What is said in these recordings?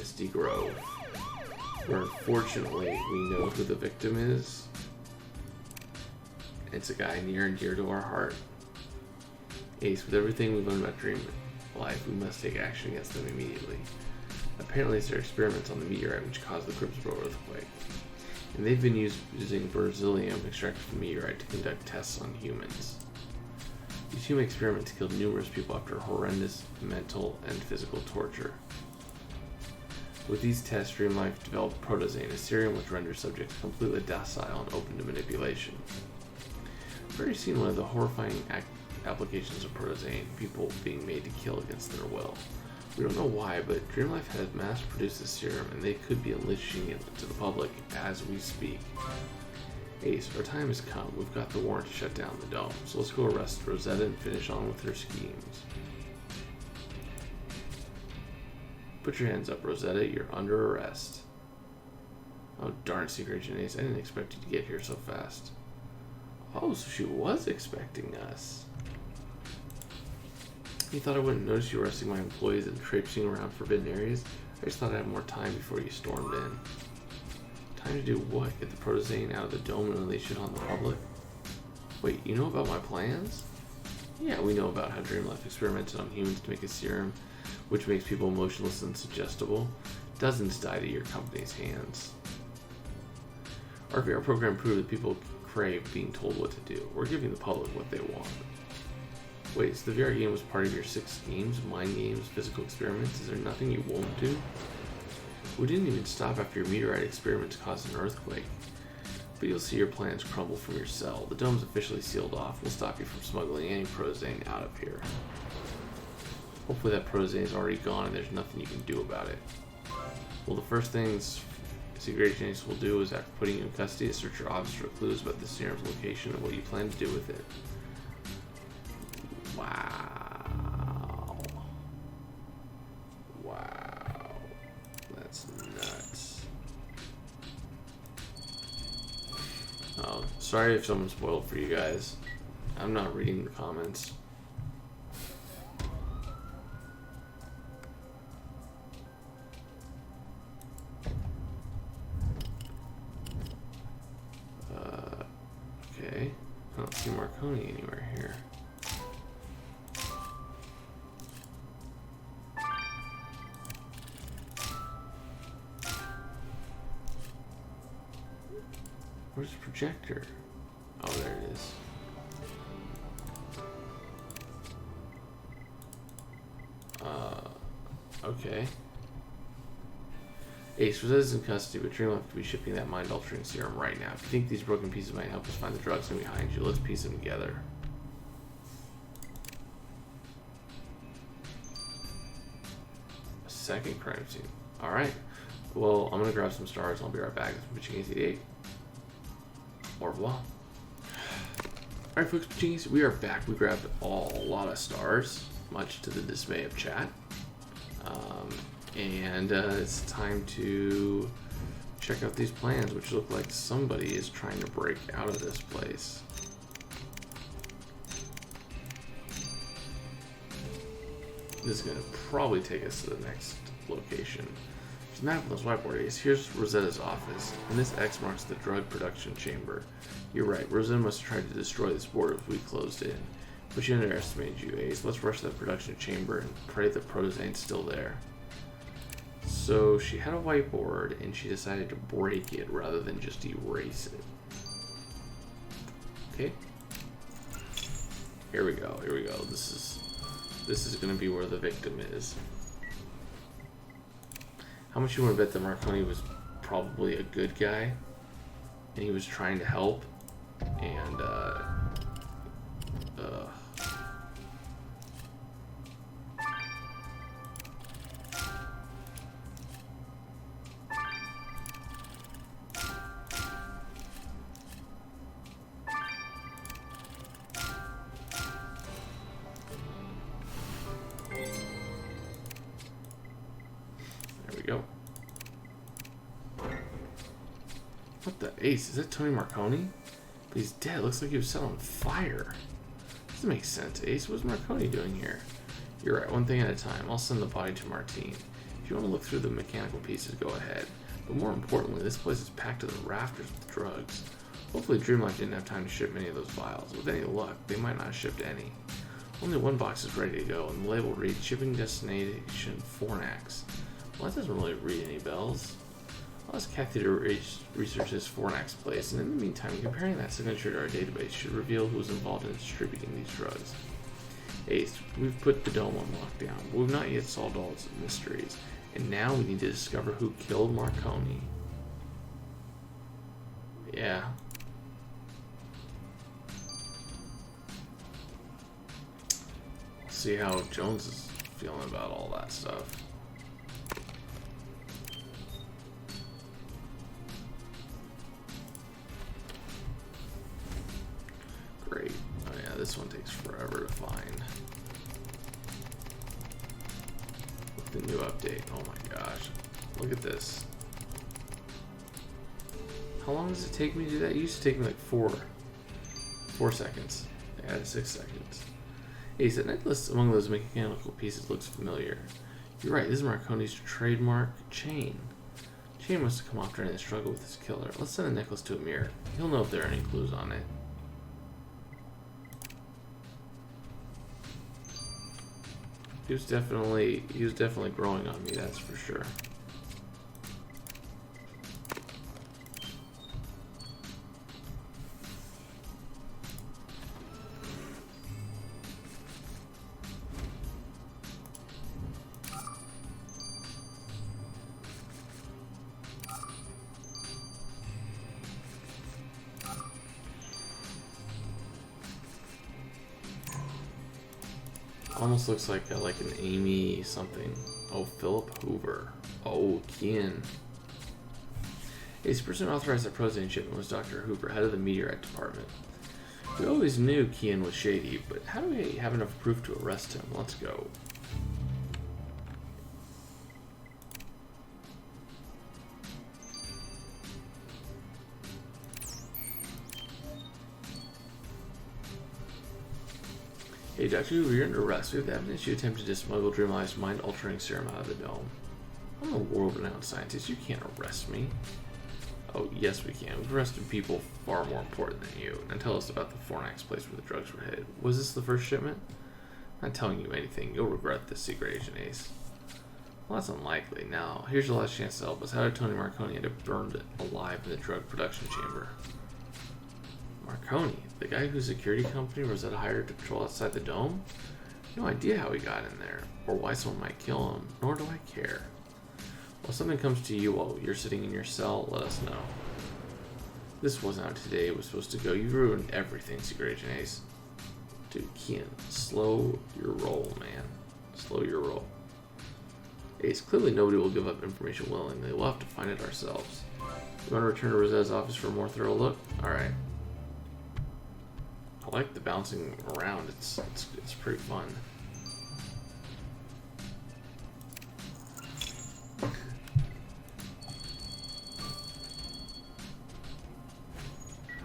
Misty Grove, where unfortunately we know who the victim is. It's a guy near and dear to our heart. Ace, with everything we've learned about dream life, we must take action against them immediately. Apparently it's their experiments on the meteorite which caused the Crimson earthquake. And they've been using beryllium extracted from the meteorite to conduct tests on humans. These human experiments killed numerous people after horrendous mental and physical torture. With these tests, Dream Life developed protozane, a serum which renders subjects completely docile and open to manipulation. We've already seen one of the horrifying applications of protozane, people being made to kill against their will. We don't know why, but Dream Life has mass-produced this serum, and they could be unleashing it to the public as we speak. Ace, our time has come. We've got the warrant to shut down the dome, so let's go arrest Rosetta and finish on with her schemes. Put your hands up, Rosetta. You're under arrest. Oh, darn, Secret Agent Ace. I didn't expect you to get here so fast. Oh, so she was expecting us. You thought I wouldn't notice you arresting my employees and traipsing around forbidden areas? I just thought I'd have more time before you stormed in. Time to do what? Get the protozane out of the dome and unleash it on the public? Wait, you know about my plans? Yeah, we know about how Dream Life experimented on humans to make a serum which makes people emotionless and suggestible. Dozens died at your company's hands. Our VR program proved that people crave being told what to do. We're giving the public what they want. Wait, so the VR game was part of your 6 schemes? Mind games, physical experiments? Is there nothing you won't do? We didn't even stop after your meteorite experiments caused an earthquake. But you'll see your plans crumble from your cell. The dome's officially sealed off. We'll stop you from smuggling any protozane out of here. Hopefully that protozane is already gone and there's nothing you can do about it. Well, the first things Secret Agent will do is, after putting you in custody, to search your office for clues about the serum's location and what you plan to do with it. Wow. Wow. That's nuts. Oh, sorry if someone spoiled for you guys. I'm not reading the comments. Okay. I don't see Marconi anywhere here. Where's the projector? Oh, there it is. Okay. Ace, Rosetta's in custody, but Dream will have to be shipping that mind-altering serum right now. If you think these broken pieces might help us find the drugs in behind you, let's piece them together. A second crime scene. Alright. Well, I'm gonna grab some stars and I'll be right back. It's Pitching 88. Au revoir. Alright folks, Pitching, we are back. We grabbed a lot of stars, much to the dismay of chat. And it's time to check out these plans, which look like somebody is trying to break out of this place. This is going to probably take us to the next location. There's a map on this whiteboard. Here's Rosetta's office, and this X marks the drug production chamber. You're right, Rosetta must have tried to destroy this board if we closed in. But she underestimated you, Ace. Let's rush to the production chamber and pray that protozane's still there. So she had a whiteboard and she decided to break it rather than just erase it. Okay. Here we go. Here we go. This is going to be where the victim is. How much you want to bet that Marconi was probably a good guy and he was trying to help, and go. What the Ace? Is that Tony Marconi? But he's dead. Looks like he was set on fire. Doesn't make sense, Ace. What's Marconi doing here? You're right. One thing at a time. I'll send the body to Martine. If you want to look through the mechanical pieces, go ahead. But more importantly, this place is packed to the rafters with drugs. Hopefully Dreamlight didn't have time to ship many of those vials. With any luck, they might not have shipped any. Only one box is ready to go, and the label reads Shipping Destination Fornax. Well, that doesn't really read any bells. I'll ask Kathy to research this Fornax place, and in the meantime, comparing that signature to our database should reveal who was involved in distributing these drugs. Ace, we've put the dome on lockdown, but we've not yet solved all its mysteries, and now we need to discover who killed Marconi. Yeah. See how Jones is feeling about all that stuff. Great. Oh yeah, this one takes forever to find. With the new update. Oh my gosh. Look at this. How long does it take me to do that? It used to take me like 4 seconds. I added 6 seconds. Ace, that necklace among those mechanical pieces looks familiar. You're right, this is Marconi's trademark chain. Chain must have come off during the struggle with his killer. Let's send the necklace to Amir. He'll know if there are any clues on it. He was definitely growing on me, that's for sure. Almost looks like an Amy something. Oh, Philip Hoover. Oh, Kian. Ace, the person who authorized the Prozane shipment was Dr. Hoover, head of the meteorite department. We always knew Kian was shady, but how do we have enough proof to arrest him? Let's go. Hey, Dr. Hoover, you're under arrest. We have the evidence you attempted to smuggle Dreamlight's mind-altering serum out of the dome. I'm a world-renowned scientist. You can't arrest me. Oh, yes we can. We've arrested people far more important than you. Now tell us about the Fornax place where the drugs were hid. Was this the first shipment? I'm not telling you anything. You'll regret this, Secret Agent Ace. Well, that's unlikely. Now, here's your last chance to help us. How did Tony Marconi end up burned alive in the drug production chamber? Marconi, the guy whose security company Rosetta hired to patrol outside the dome? No idea how he got in there, or why someone might kill him, nor do I care. Well, something comes to you while you're sitting in your cell, let us know. This wasn't how today was supposed to go. You ruined everything, Secret Agent Ace. Dude, Kian, slow your roll, man. Slow your roll. Ace, clearly nobody will give up information willingly. We'll have to find it ourselves. You want to return to Rosetta's office for a more thorough look? Alright. I like the bouncing around. It's pretty fun.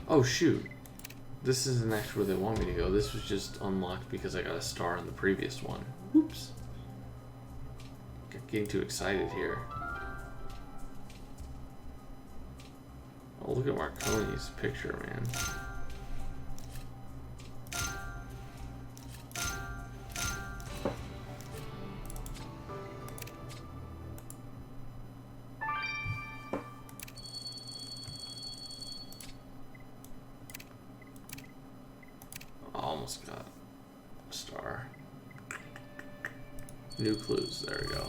Oh shoot. This isn't actually where they want me to go. This was just unlocked because I got a star on the previous one. Whoops. Getting too excited here. Oh, look at Marconi's picture, man. Almost got a star. New clues, there we go.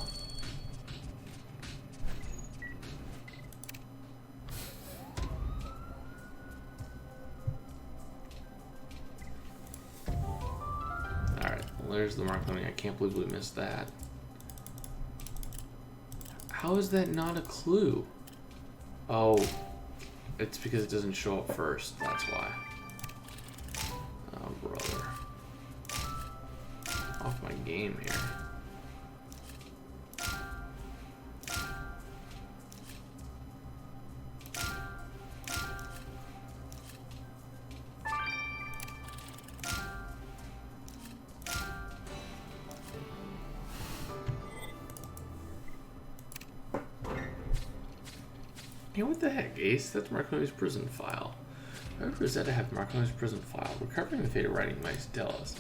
Alright, well there's the Marconi. I can't believe we missed that. How is that not a clue? Oh, it's because it doesn't show up first, that's why. Oh, brother. Off my game here. Hey, what the heck, Ace? That's Marconi's prison file. Why would Rosetta have Marconi's prison file? Recovering the fate of writing mice tell us.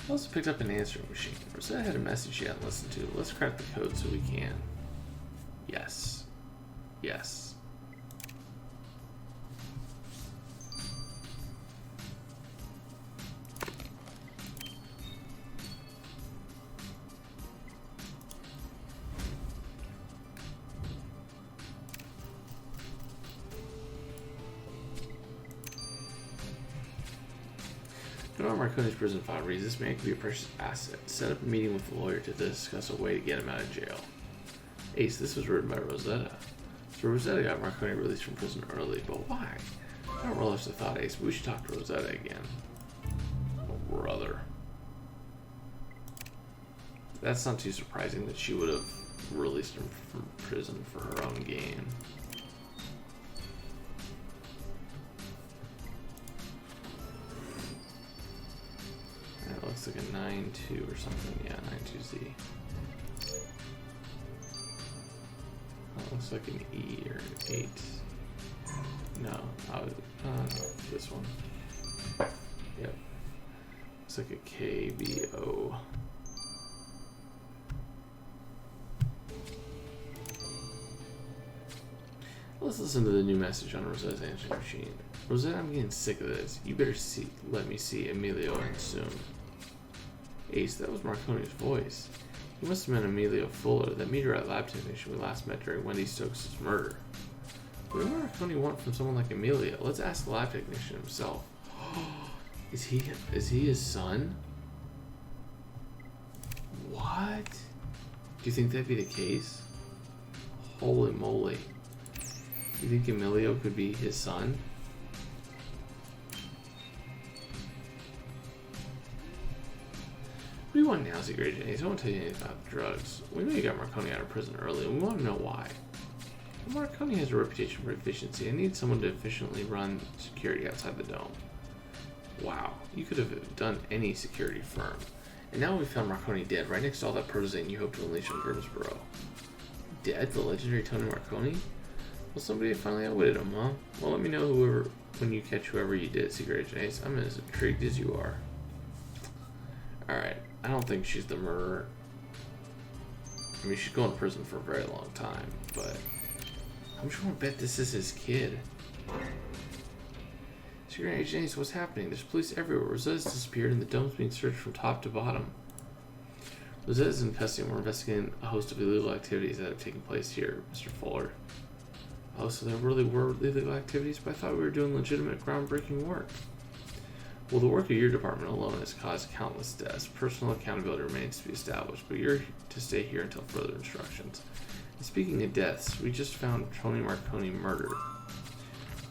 He also picked up an answering machine. Rosetta had a message she hadn't listened to. Let's crack the code so we can. Yes. Yes. Marconi's prison file reads, this man could be a precious asset. Set up a meeting with the lawyer to discuss a way to get him out of jail. Ace, this was written by Rosetta. So Rosetta got Marconi released from prison early, but why? I don't relish the thought, Ace, but we should talk to Rosetta again. Oh, brother. That's not too surprising that she would have released him from prison for her own gain. Looks like a 9-2 or something. Yeah, 9-2Z. That looks like an E or an 8. No, this one. Yep. Looks like a KBO. Let's listen to the new message on Rosetta's answering machine. Rosetta, I'm getting sick of this. You better let me see Emilio and soon. Ace, that was Marconi's voice. He must have been Emilio Fuller, that meteorite lab technician we last met during Wendy Stokes' murder. What did Marconi want from someone like Emilio? Let's ask the lab technician himself. Is he his son? What? Do you think that'd be the case? Holy moly. You think Emilio could be his son? What do you want now, Secret Agent? I won't tell you anything about the drugs. We know you got Marconi out of prison early, and we want to know why. Well, Marconi has a reputation for efficiency. I need someone to efficiently run security outside the dome. Wow, you could have done any security firm. And now we found Marconi dead, right next to all that protozane you hope to unleash on Grimsboro. Dead? The legendary Tony Marconi? Well, somebody finally outwitted him, huh? Well, let me know when you catch whoever you did, Secret Agent Ace. I'm as intrigued as you are. Alright, I don't think she's the murderer. I mean, she's going to prison for a very long time, but I'm sure I'll bet this is his kid. Secret Agent Ace, what's happening? There's police everywhere. Rosetta's disappeared and the dome's being searched from top to bottom. Rosetta's in custody and we're investigating a host of illegal activities that have taken place here, Mr. Fuller. Oh, so there really were illegal activities? But I thought we were doing legitimate, groundbreaking work. Well, the work of your department alone has caused countless deaths. Personal accountability remains to be established, but you're to stay here until further instructions. And speaking of deaths, we just found Tony Marconi murdered.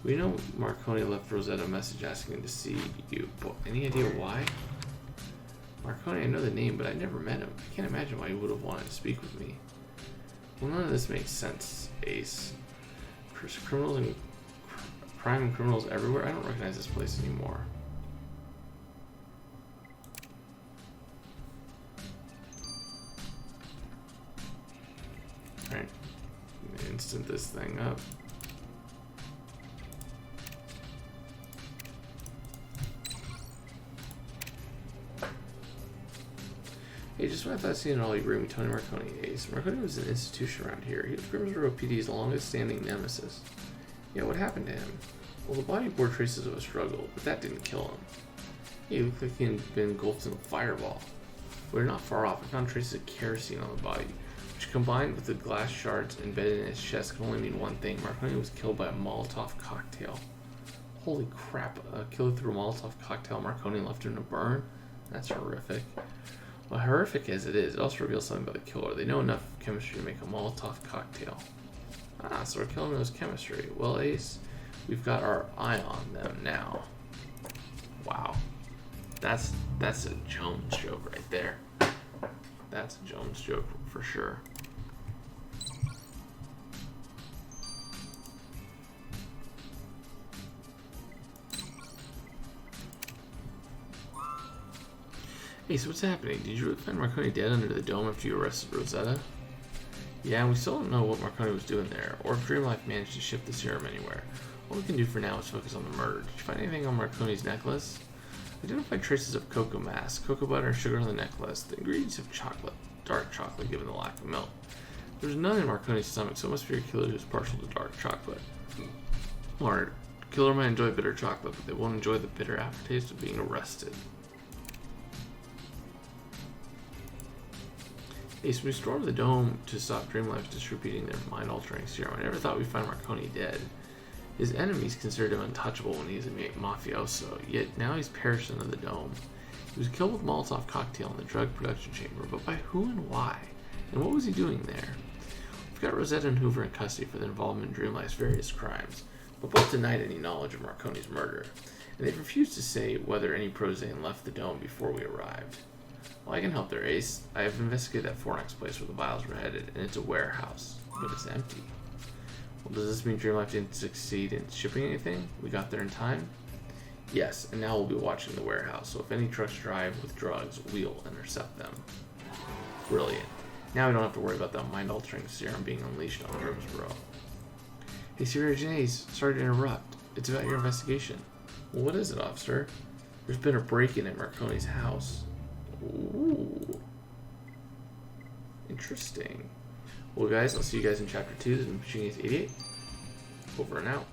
We know Marconi left Rosetta a message asking him to see you, but any idea why? Marconi, I know the name, but I never met him. I can't imagine why he would have wanted to speak with me. Well, none of this makes sense, Ace. Criminals and crime and criminals everywhere? I don't recognize this place anymore. Alright. Instant this thing up. Hey, just when I thought seeing all you bring me Tony Marconi, Ace. Marconi was an institution around here. He was Grimsboro PD's longest standing nemesis. Yeah, what happened to him? Well, the body bore traces of a struggle, but that didn't kill him. He looked like he had been engulfed in a fireball. We were not far off. I found traces of kerosene on the body, which combined with the glass shards embedded in his chest can only mean one thing. Marconi was killed by a Molotov cocktail. Holy crap, a killer threw a Molotov cocktail Marconi left him to burn? That's horrific. Well, horrific as it is, it also reveals something about the killer. They know enough chemistry to make a Molotov cocktail. Ah, so our killer knows chemistry. Well, Ace, we've got our eye on them now. Wow. That's a Jones joke right there. That's a Jones joke for sure. Ace, what's happening? Did you find Marconi dead under the dome after you arrested Rosetta? Yeah, and we still don't know what Marconi was doing there, or if Dreamlife managed to ship the serum anywhere. All we can do for now is focus on the murder. Did you find anything on Marconi's necklace? Identified traces of cocoa mass, cocoa butter, and sugar on the necklace. The ingredients of chocolate, dark chocolate given the lack of milk. There's none in Marconi's stomach, so it must be a killer who's partial to dark chocolate. Or, killer might enjoy bitter chocolate, but they won't enjoy the bitter aftertaste of being arrested. Ace, when we stormed the dome to stop Dreamlife distributing their mind-altering serum, I never thought we'd find Marconi dead. His enemies considered him untouchable when he was a mafioso, yet now he's perished under the dome. He was killed with Molotov cocktail in the drug production chamber, but by who and why? And what was he doing there? We've got Rosetta and Hoover in custody for their involvement in Dreamlife's various crimes, but both denied any knowledge of Marconi's murder, and they've refused to say whether any Prozane left the dome before we arrived. Well, I can help there, Ace. I have investigated that Fornex place where the vials were headed, and it's a warehouse, but it's empty. Well, does this mean Dreamlife didn't succeed in shipping anything? We got there in time? Yes, and now we'll be watching the warehouse, so if any trucks drive with drugs, we'll intercept them. Brilliant. Now we don't have to worry about that mind-altering serum being unleashed on Grimsboro. Hey, Serious Ace, sorry to interrupt. It's about your investigation. Well, what is it, officer? There's been a break-in at Marconi's house. Ooh. Interesting. Well, guys, I'll see you guys in Chapter 2. This is Machine Ace 88. Over and out.